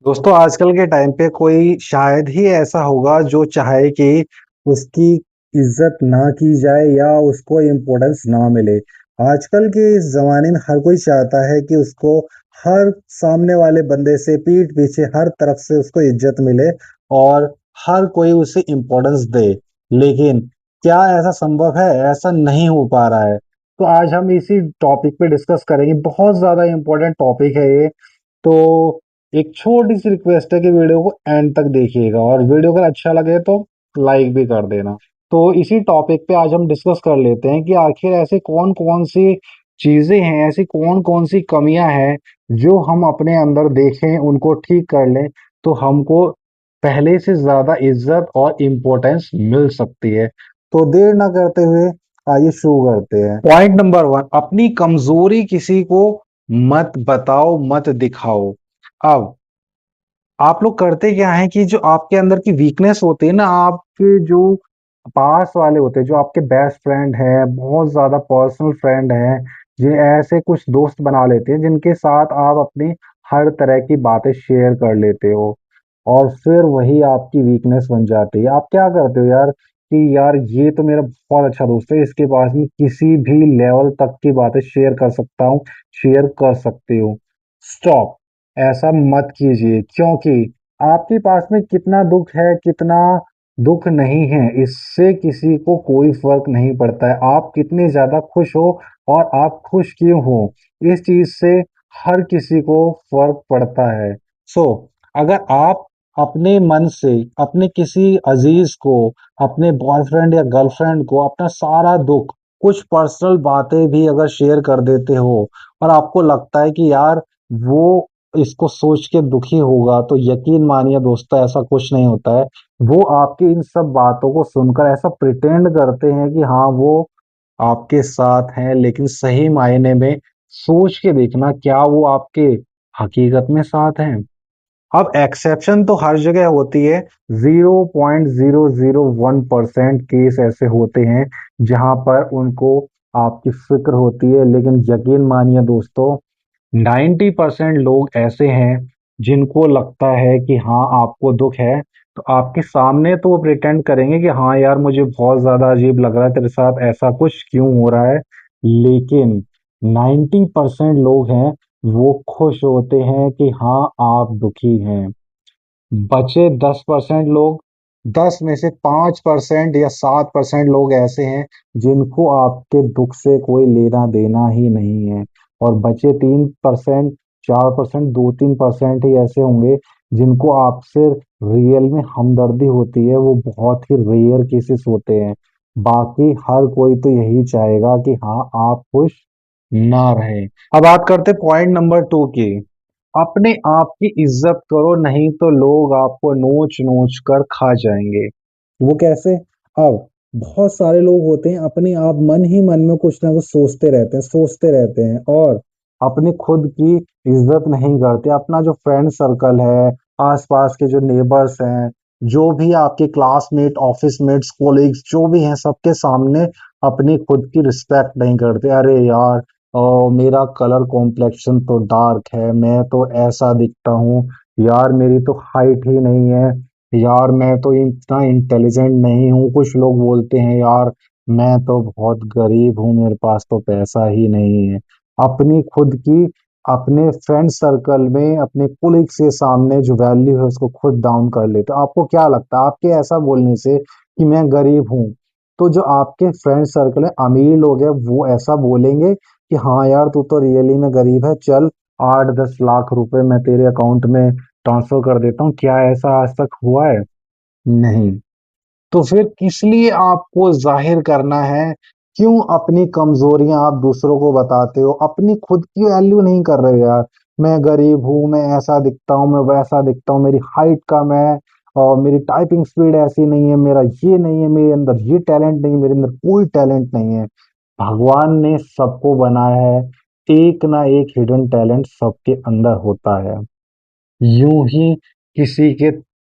दोस्तों आजकल के टाइम पे कोई शायद ही ऐसा होगा जो चाहे कि उसकी इज्जत ना की जाए या उसको इम्पोर्टेंस ना मिले। आजकल के इस जमाने में हर कोई चाहता है कि उसको हर सामने वाले बंदे से पीठ पीछे हर तरफ से उसको इज्जत मिले और हर कोई उसे इम्पोर्टेंस दे। लेकिन क्या ऐसा संभव है? ऐसा नहीं हो पा रहा है। तो आज हम इसी टॉपिक पे डिस्कस करेंगे। बहुत ज्यादा इम्पोर्टेंट टॉपिक है ये। तो एक छोटी सी रिक्वेस्ट है कि वीडियो को एंड तक देखिएगा और वीडियो अगर अच्छा लगे तो लाइक भी कर देना। तो इसी टॉपिक पे आज हम डिस्कस कर लेते हैं कि आखिर ऐसे कौन कौन सी चीजें हैं, ऐसी कौन कौन सी कमियां हैं जो हम अपने अंदर देखें, उनको ठीक कर लें तो हमको पहले से ज्यादा इज्जत और इम्पोर्टेंस मिल सकती है। तो देर ना करते हुए आइए शुरू करते हैं। पॉइंट नंबर वन, अपनी कमजोरी किसी को मत बताओ, मत दिखाओ। अब आप लोग करते क्या है कि जो आपके अंदर की वीकनेस होती है ना, आपके जो पास वाले होते हैं, जो आपके बेस्ट फ्रेंड है, बहुत ज्यादा पर्सनल फ्रेंड है, ये ऐसे कुछ दोस्त बना लेते हैं जिनके साथ आप अपनी हर तरह की बातें शेयर कर लेते हो और फिर वही आपकी वीकनेस बन जाती है। आप क्या करते हो यार कि यार ये तो मेरा बहुत अच्छा दोस्त है, इसके पास में किसी भी लेवल तक की बातें शेयर कर सकता हूँ, शेयर कर सकती हूँ। स्टॉप, ऐसा मत कीजिए, क्योंकि आपके पास में कितना दुख है, कितना दुख नहीं है, इससे किसी को कोई फर्क नहीं पड़ता है। आप कितने ज्यादा खुश हो और आप खुश क्यों हो, इस चीज से हर किसी को फर्क पड़ता है। सो अगर आप अपने मन से अपने किसी अजीज को, अपने बॉयफ्रेंड या गर्लफ्रेंड को अपना सारा दुख, कुछ पर्सनल बातें भी अगर शेयर कर देते हो और आपको लगता है कि यार वो इसको सोच के दुखी होगा, तो यकीन मानिए दोस्तों ऐसा कुछ नहीं होता है। वो आपकी इन सब बातों को सुनकर ऐसा प्रिटेंड करते हैं कि हाँ वो आपके साथ हैं, लेकिन सही मायने में सोच के देखना, क्या वो आपके हकीकत में साथ हैं? अब एक्सेप्शन तो हर जगह होती है। 0.001% केस ऐसे होते हैं जहां पर उनको आपकी फिक्र होती है, लेकिन यकीन मानिए दोस्तों 90% लोग ऐसे हैं जिनको लगता है कि हाँ आपको दुख है, तो आपके सामने तो वो प्रिटेंड करेंगे कि हाँ यार मुझे बहुत ज्यादा अजीब लग रहा है, तेरे साथ ऐसा कुछ क्यों हो रहा है। लेकिन 90% लोग हैं वो खुश होते हैं कि हाँ आप दुखी हैं। बचे 10% लोग, 10 में से 5% या 7% लोग ऐसे हैं जिनको आपके दुख से कोई लेना देना ही नहीं है। और बचे 3%, 4%, 2-3% ही ऐसे होंगे जिनको आपसे रियल में हमदर्दी होती है। वो बहुत ही रेयर केसेस होते हैं। बाकी हर कोई तो यही चाहेगा कि हाँ आप खुश ना रहें। अब बात करते पॉइंट नंबर 2 की। अपने आप की इज्जत करो, नहीं तो लोग आपको नोच नोच कर खा जाएंगे। वो कैसे? अब बहुत सारे लोग होते हैं अपने आप मन ही मन में कुछ ना कुछ सोचते रहते हैं, सोचते रहते हैं और अपनी खुद की इज्जत नहीं करते। अपना जो फ्रेंड सर्कल है, आसपास के जो नेबर्स हैं, जो भी आपके क्लासमेट, ऑफिस मेट्स, कोलिग्स जो भी हैं, सबके सामने अपनी खुद की रिस्पेक्ट नहीं करते। अरे यार मेरा कलर कॉम्प्लेक्शन तो डार्क है, मैं तो ऐसा दिखता हूँ, यार मेरी तो हाइट ही नहीं है, यार मैं तो इतना इंटेलिजेंट नहीं हूँ। कुछ लोग बोलते हैं यार मैं तो बहुत गरीब हूँ, मेरे पास तो पैसा ही नहीं है। अपनी खुद की, अपने फ्रेंड सर्कल में, अपने कोलिग्स के सामने जो वैल्यू है उसको खुद डाउन कर लेते। तो आपको क्या लगता है आपके ऐसा बोलने से कि मैं गरीब हूँ, तो जो आपके फ्रेंड सर्कल में अमीर लोग हैं वो ऐसा बोलेंगे कि हाँ यार तू तो रियली में गरीब है, चल 8-10 लाख रुपए मैं तेरे अकाउंट में ट्रांसफर कर देता हूँ। क्या ऐसा आज तक हुआ है? नहीं। तो फिर किस लिए आपको जाहिर करना है? क्यों अपनी कमजोरियां आप दूसरों को बताते हो, अपनी खुद की वैल्यू नहीं कर रहे हो यार? मैं गरीब हूँ, मैं ऐसा दिखता हूँ, मैं वैसा दिखता हूँ, मेरी हाइट कम है और मेरी टाइपिंग स्पीड ऐसी नहीं है, मेरा ये नहीं है, मेरे अंदर ये टैलेंट नहीं है, मेरे अंदर कोई टैलेंट नहीं है। भगवान ने सबको बनाया है, एक ना एक हिडन टैलेंट सबके अंदर होता है। यूं ही किसी के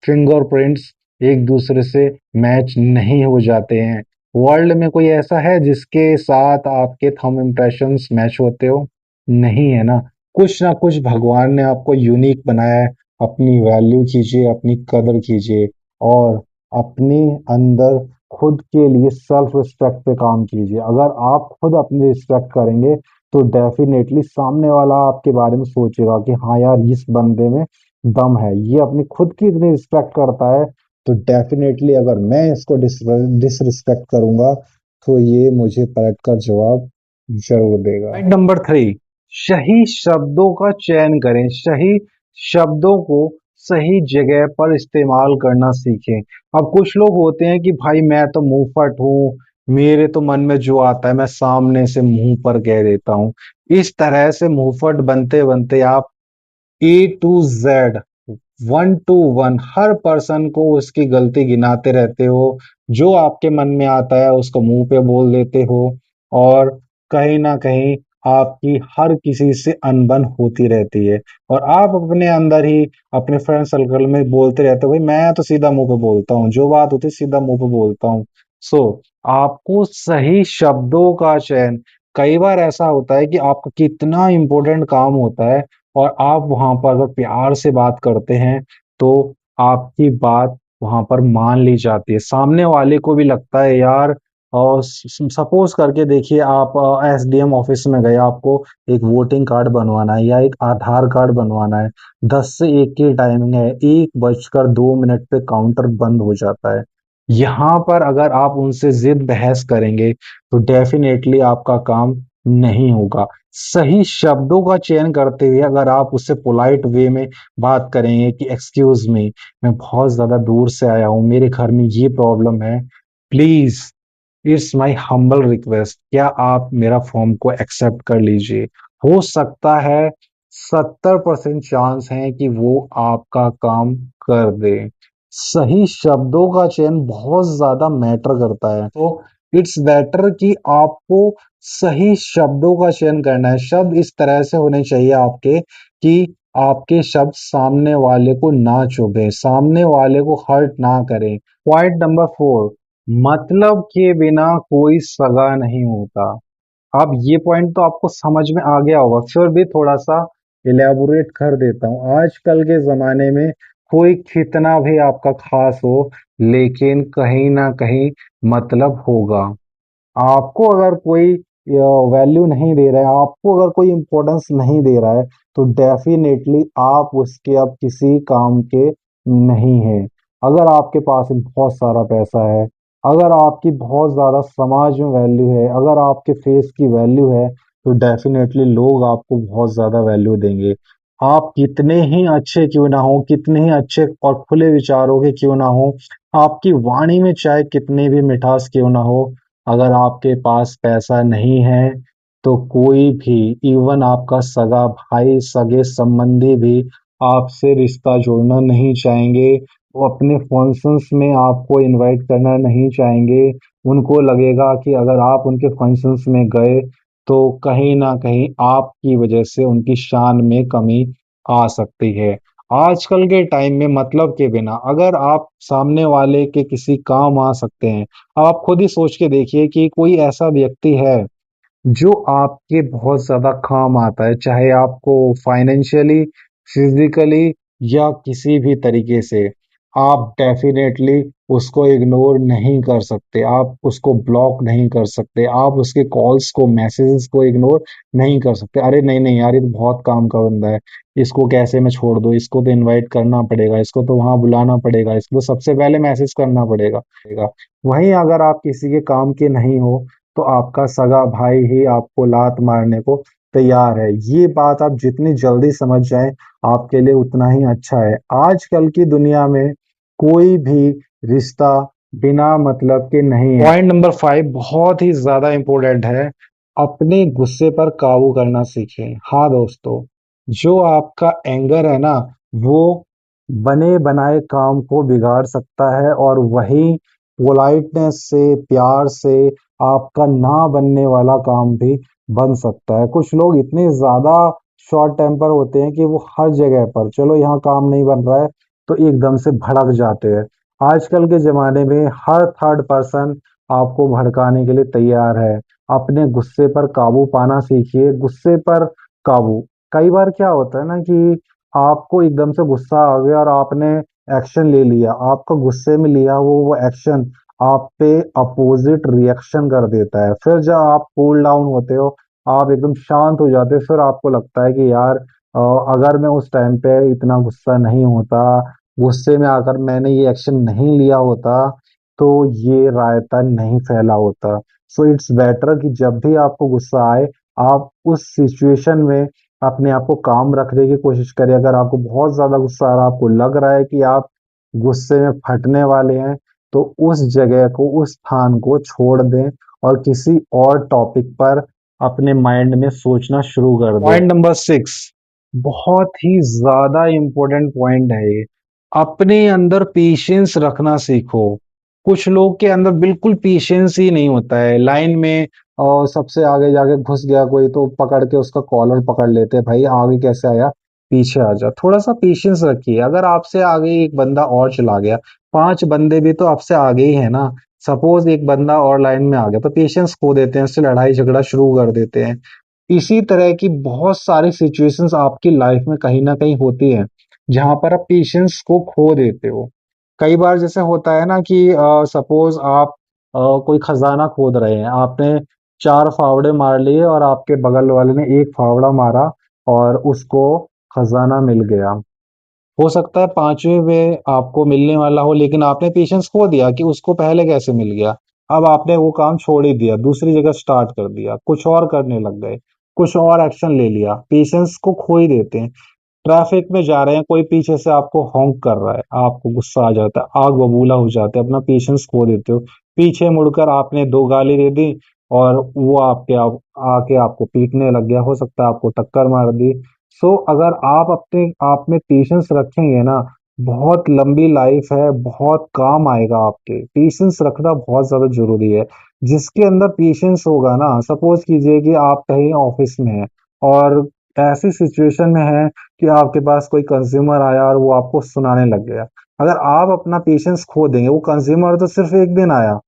फिंगरप्रिंट्स एक दूसरे से मैच नहीं हो जाते हैं। वर्ल्ड में कोई ऐसा है जिसके साथ आपके थंब इम्प्रेशंस मैच होते हो? नहीं है ना। कुछ ना कुछ भगवान ने आपको यूनिक बनाया है, अपनी वैल्यू कीजिए, अपनी कदर कीजिए और अपने अंदर खुद के लिए सेल्फ रिस्पेक्ट पे काम कीजिए। अगर आप खुद अपनी रिस्पेक्ट करेंगे तो डेफिनेटली सामने वाला आपके बारे में सोचेगा कि हाँ यार, इस बंदे में दम है, ये अपनी खुद की इतनी रिस्पेक्ट करता है, तो डेफिनेटली अगर मैं इसको डिसरिस्पेक्ट करूंगा तो ये मुझे पलटकर जवाब जरूर देगा। पॉइंट नंबर 3, सही शब्दों का चयन करें। सही शब्दों को सही जगह पर इस्तेमाल करना सीखें। अब कुछ लोग होते हैं कि भाई मैं तो मुंहफट हूँ, मेरे तो मन में जो आता है मैं सामने से मुंह पर कह देता हूँ। इस तरह से मुंहफट बनते बनते आप A to Z, 1 to 1 her person को उसकी गलती गिनाते रहते हो, जो आपके मन में आता है उसको मुंह पे बोल देते हो और कहीं ना कहीं आपकी हर किसी से अनबन होती रहती है और आप अपने अंदर ही अपने फ्रेंड सर्कल में बोलते रहते हो भाई मैं तो सीधा मुंह पे बोलता हूँ, जो बात होती है सीधा मुंह पे बोलता हूँ। सो आपको सही शब्दों का चयन, कई बार ऐसा होता है कि आपका कितना इंपॉर्टेंट काम होता है और आप वहां पर अगर प्यार से बात करते हैं तो आपकी बात वहां पर मान ली जाती है, सामने वाले को भी लगता है यार। और सपोज करके देखिए, आप एसडीएम ऑफिस में गए, आपको एक वोटिंग कार्ड बनवाना है या एक आधार कार्ड बनवाना है, 10 से 1 की टाइमिंग है, 1 बजकर 2 मिनट पे काउंटर बंद हो जाता है। यहाँ पर अगर आप उनसे जिद बहस करेंगे तो डेफिनेटली आपका काम नहीं होगा। सही शब्दों का चयन करते हुए अगर आप उससे पोलाइट वे में बात करेंगे कि एक्सक्यूज मी, मैं बहुत ज्यादा दूर से आया हूँ, मेरे घर में ये प्रॉब्लम है, please it's my humble request, क्या आप मेरा फॉर्म को एक्सेप्ट कर लीजिए। हो सकता है 70% चांस है कि वो आपका काम कर दे। सही शब्दों का चयन बहुत ज्यादा मैटर करता है, तो इट्स बेटर कि आपको सही शब्दों का चयन करना है। शब्द इस तरह से होने चाहिए आपके कि आपके शब्द सामने वाले को ना चुभे, सामने वाले को हर्ट ना करें। पॉइंट नंबर 4, मतलब के बिना कोई सगा नहीं होता। अब ये पॉइंट तो आपको समझ में आ गया होगा, फिर भी थोड़ा सा इलेबोरेट कर देता हूँ। आजकल के जमाने में कोई कितना भी आपका खास हो, लेकिन कहीं ना कहीं मतलब होगा। आपको अगर कोई वैल्यू नहीं दे रहा है, आपको अगर कोई इम्पोर्टेंस नहीं दे रहा है, तो डेफिनेटली आप उसके अब किसी काम के नहीं है। अगर आपके पास बहुत सारा पैसा है, अगर आपकी बहुत ज्यादा समाज में वैल्यू है, अगर आपके फेस की वैल्यू है, तो डेफिनेटली लोग आपको बहुत ज्यादा वैल्यू देंगे। आप कितने ही अच्छे क्यों ना हो, कितने ही अच्छे और खुले विचारों के क्यों ना हो, आपकी वाणी में चाहे कितनी भी मिठास क्यों ना हो, अगर आपके पास पैसा नहीं है तो कोई भी, इवन आपका सगा भाई, सगे संबंधी भी आपसे रिश्ता जोड़ना नहीं चाहेंगे। वो अपने फंक्शंस में आपको इनवाइट करना नहीं चाहेंगे। उनको लगेगा कि अगर आप उनके फंक्शंस में गए तो कहीं ना कहीं आपकी वजह से उनकी शान में कमी आ सकती है। आजकल के टाइम में मतलब के बिना अगर आप सामने वाले के किसी काम आ सकते हैं, आप खुद ही सोच के देखिए कि कोई ऐसा व्यक्ति है जो आपके बहुत ज्यादा काम आता है, चाहे आपको फाइनेंशियली, फिजिकली या किसी भी तरीके से, आप डेफिनेटली उसको इग्नोर नहीं कर सकते, आप उसको ब्लॉक नहीं कर सकते, आप उसके कॉल्स को, मैसेजेस को इग्नोर नहीं कर सकते। अरे नहीं नहीं यार, ये तो बहुत काम का बंदा है, इसको कैसे मैं छोड़ दूं, इसको तो इनवाइट करना पड़ेगा, इसको तो वहां बुलाना पड़ेगा, इसको तो सबसे पहले मैसेज करना पड़ेगा। वहीं अगर आप किसी के काम के नहीं हो तो आपका सगा भाई ही आपको लात मारने को तैयार है। ये बात आप जितनी जल्दी समझ जाएं आपके लिए उतना ही अच्छा है। आजकल की दुनिया में कोई भी रिश्ता बिना मतलब के नहीं है। पॉइंट नंबर 5 बहुत ही ज्यादा इंपॉर्टेंट है, अपने गुस्से पर काबू करना सीखें। हाँ दोस्तों, जो आपका एंगर है ना, वो बने बनाए काम को बिगाड़ सकता है और वही पोलाइटनेस से, प्यार से आपका ना बनने वाला काम भी बन सकता है। कुछ लोग इतने ज्यादा शॉर्ट टेम्पर होते हैं कि वो हर जगह पर, चलो यहाँ काम नहीं बन रहा है तो एकदम से भड़क जाते हैं। आजकल के जमाने में हर थर्ड पर्सन आपको भड़काने के लिए तैयार है। अपने गुस्से पर काबू पाना सीखिए, गुस्से पर काबू। कई बार क्या होता है ना कि आपको एकदम से गुस्सा आ गया और आपने एक्शन ले लिया, आपका गुस्से में लिया वो एक्शन आप पे अपोजिट रिएक्शन कर देता है। फिर जब आप कूल डाउन होते हो, आप एकदम शांत हो जाते हो, फिर आपको लगता है कि यार अगर मैं उस टाइम पे इतना गुस्सा नहीं होता, गुस्से में आकर मैंने ये एक्शन नहीं लिया होता, तो ये रायता नहीं फैला होता। सो इट्स बेटर कि जब भी आपको गुस्सा आए, आप उस सिचुएशन में अपने आप को काम रखने की कोशिश करें। अगर आपको बहुत ज्यादा गुस्सा आ रहा है, आपको लग रहा है कि आप गुस्से में फटने वाले हैं, तो उस जगह को, उस स्थान को छोड़ दें और किसी और टॉपिक पर अपने माइंड में सोचना शुरू कर दें। पॉइंट नंबर 6, बहुत ही ज्यादा इंपॉर्टेंट पॉइंट है ये। अपने अंदर पेशेंस रखना सीखो। कुछ लोग के अंदर बिल्कुल पेशेंस ही नहीं होता है। लाइन में और सबसे आगे जाके घुस गया कोई, तो पकड़ के उसका कॉलर पकड़ लेते हैं, भाई आगे कैसे आया, पीछे आ जा। थोड़ा सा पेशेंस रखिए। अगर आपसे आगे एक बंदा और चला गया, 5 बंदे भी तो आपसे आगे ही है ना। सपोज एक बंदा और लाइन में आ गया, तो पेशेंस खो देते हैं, उससे लड़ाई झगड़ा शुरू कर देते हैं। इसी तरह की बहुत सारी सिचुएशंस आपकी लाइफ में कहीं ना कहीं होती हैं, जहां पर आप पेशेंस को खो देते हो। कई बार जैसे होता है ना कि सपोज आप कोई खजाना खोद रहे हैं, आपने 4 फावड़े मार लिए और आपके बगल वाले ने एक फावड़ा मारा और उसको खजाना मिल गया। हो सकता है 5वें में आपको मिलने वाला हो, लेकिन आपने पेशेंस खो दिया कि उसको पहले कैसे मिल गया। अब आपने वो काम छोड़ ही दिया, दूसरी जगह स्टार्ट कर दिया, कुछ और करने लग गए, कुछ और एक्शन ले लिया। पेशेंस को खो ही देते हैं। ट्रैफिक में जा रहे हैं, कोई पीछे से आपको हॉन्क कर रहा है, आपको गुस्सा आ जाता है, आग बबूला हो जाते हैं, अपना पेशेंस खो देते हो। पीछे मुड़कर आपने 2 गाली दे दी और वो आके आपको पीटने लग गया, हो सकता है आपको टक्कर मार दी। सो अगर आप अपने आप में पेशेंस रखेंगे ना, बहुत लंबी लाइफ है, बहुत काम आएगा आपके। पेशेंस रखना बहुत ज्यादा जरूरी है। जिसके अंदर पेशेंस होगा ना, सपोज कीजिए कि आप कहीं ऑफिस में हैं और ऐसी सिचुएशन में है कि आपके पास कोई कंज्यूमर आया और वो आपको सुनाने लग गया। अगर आप अपना पेशेंस खो देंगे, वो कंज्यूमर तो सिर्फ एक दिन आया,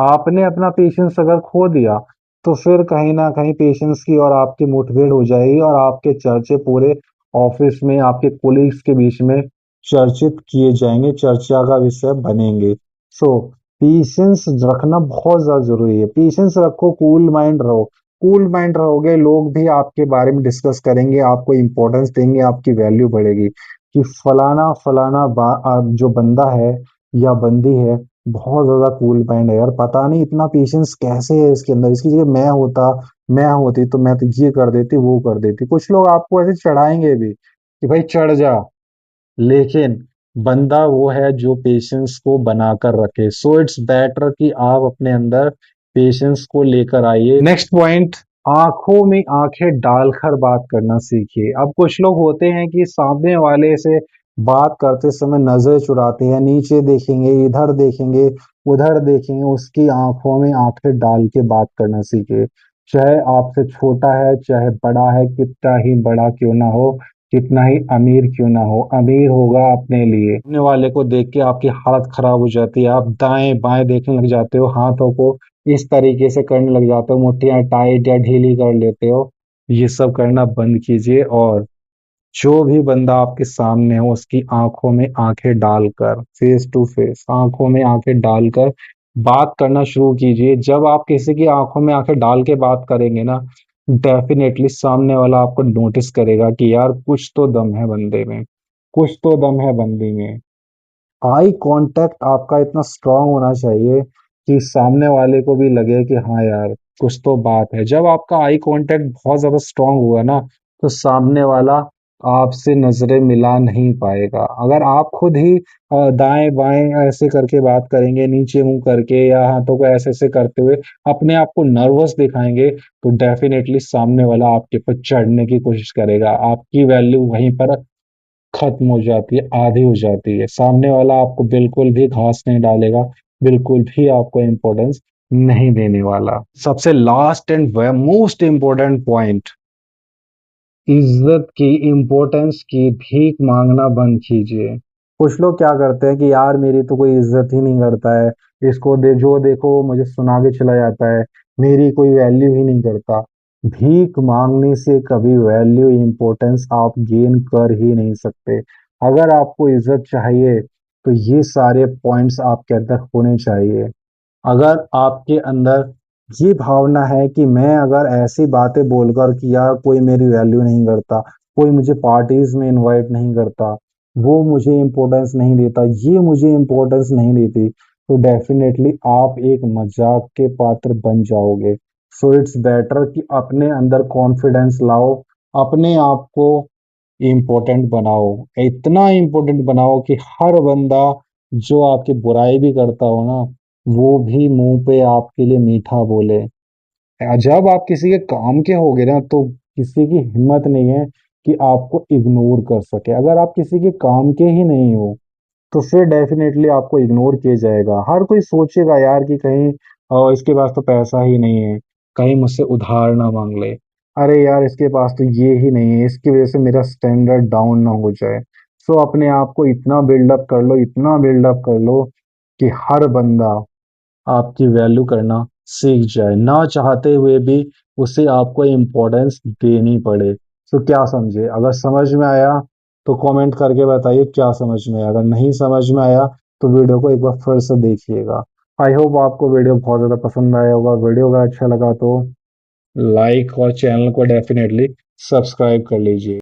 आपने अपना पेशेंस अगर खो दिया, तो फिर कहीं ना कहीं पेशेंस की और आपकी मुठभेड़ हो जाएगी और आपके चर्चे पूरे ऑफिस में, आपके कोलीग्स के बीच में चर्चित किए जाएंगे, चर्चा का विषय बनेंगे। सो पेशेंस रखना बहुत ज्यादा जरूरी है। पेशेंस रखो, कूल माइंड रहो। कूल माइंड रहोगे, लोग भी आपके बारे में डिस्कस करेंगे, आपको इंपॉर्टेंस देंगे, आपकी वैल्यू बढ़ेगी कि फलाना फलाना जो बंदा है या बंदी है, बहुत ज्यादा कूल माइंड है यार। पता नहीं इतना पेशेंस कैसे है इसके अंदर। इसकी जगह मैं होती तो मैं तो ये कर देती, वो कर देती। कुछ लोग आपको ऐसे चढ़ाएंगे भी कि भाई चढ़ जा, लेकिन बंदा वो है जो पेशेंस को बनाकर रखे। सो इट्स बेटर कि आप अपने अंदर पेशेंस को लेकर आइए। नेक्स्ट पॉइंट, आंखों में आंखें डालकर बात करना सीखिए। अब कुछ लोग होते हैं कि सामने वाले से बात करते समय नजर चुराते हैं, नीचे देखेंगे, इधर देखेंगे, उधर देखेंगे। उसकी आंखों में आंखें डाल के बात करना सीखे। चाहे आपसे छोटा है, चाहे बड़ा है, कितना ही बड़ा क्यों ना हो, कितना ही अमीर क्यों ना हो, अमीर होगा अपने लिए। सामने वाले को देख के आपकी हालत खराब हो जाती है, आप दाएं बाएं देखने लग जाते हो, हाथों को इस तरीके से करने लग जाते हो, मुट्ठियां टाइट या ढीली कर लेते हो। ये सब करना बंद कीजिए और जो भी बंदा आपके सामने हो, उसकी आंखों में आंखें डालकर, फेस टू फेस आंखों में आंखें डालकर बात करना शुरू कीजिए। जब आप किसी की आंखों में आंखें डाल के बात करेंगे ना, डेफिनेटली सामने वाला आपको नोटिस करेगा कि यार कुछ तो दम है बंदे में, कुछ तो दम है बंदी में। आई कांटेक्ट आपका इतना स्ट्रांग होना चाहिए कि सामने वाले को भी लगे कि हाँ यार कुछ तो बात है। जब आपका आई कांटेक्ट बहुत ज्यादा स्ट्रांग हुआ ना, तो सामने वाला आपसे नजरें मिला नहीं पाएगा। अगर आप खुद ही दाएं बाएं ऐसे करके बात करेंगे, नीचे मुंह करके या हाथों को ऐसे ऐसे करते हुए अपने आप को नर्वस दिखाएंगे, तो डेफिनेटली सामने वाला आपके ऊपर चढ़ने की कोशिश करेगा। आपकी वैल्यू वहीं पर खत्म हो जाती है, आधी हो जाती है। सामने वाला आपको बिल्कुल भी घास नहीं डालेगा, बिल्कुल भी आपको इम्पोर्टेंस नहीं देने वाला। सबसे last and most important point, इज्जत की, इम्पोर्टेंस की भीख मांगना बंद कीजिए। कुछ लोग क्या करते हैं कि यार मेरी तो कोई इज्जत ही नहीं करता है, इसको जो देखो वो मुझे सुना के चला जाता है, मेरी कोई वैल्यू ही नहीं करता। भीख मांगने से कभी वैल्यू इंपॉर्टेंस आप गेन कर ही नहीं सकते। अगर आपको इज्जत चाहिए तो ये सारे पॉइंट्स आपके अंदर होने चाहिए। अगर आपके अंदर ये भावना है कि मैं अगर ऐसी बातें बोलकर कि यार कोई मेरी वैल्यू नहीं करता, कोई मुझे पार्टीज में इनवाइट नहीं करता, वो मुझे इम्पोर्टेंस नहीं देता, ये मुझे इम्पोर्टेंस नहीं देती, तो डेफिनेटली आप एक मजाक के पात्र बन जाओगे। सो इट्स बेटर कि अपने अंदर कॉन्फिडेंस लाओ, अपने आप को इम्पोर्टेंट बनाओ, इतना इम्पोर्टेंट बनाओ कि हर बंदा जो आपकी बुराई भी करता हो ना, वो भी मुंह पे आपके लिए मीठा बोले। जब आप किसी के काम के होगे ना तो किसी की हिम्मत नहीं है कि आपको इग्नोर कर सके। अगर आप किसी के काम के ही नहीं हो तो फिर डेफिनेटली आपको इग्नोर किया जाएगा। हर कोई सोचेगा यार कि कहीं इसके पास तो पैसा ही नहीं है, कहीं मुझसे उधार ना मांग ले, अरे यार इसके पास तो ये ही नहीं है, इसकी वजह से मेरा स्टैंडर्ड डाउन ना हो जाए। सो अपने आप को इतना बिल्डअप कर लो, इतना बिल्डअप कर लो कि हर बंदा आपकी वैल्यू करना सीख जाए, ना चाहते हुए भी उसे आपको इम्पोर्टेंस देनी पड़े। तो क्या समझे? अगर समझ में आया तो कमेंट करके बताइए क्या समझ में आया। अगर नहीं समझ में आया तो वीडियो को एक बार फिर से देखिएगा। आई होप आपको वीडियो बहुत ज़्यादा पसंद आया होगा। वीडियो अगर अच्छा लगा तो लाइक और चैनल को डेफिनेटली सब्सक्राइब कर लीजिए।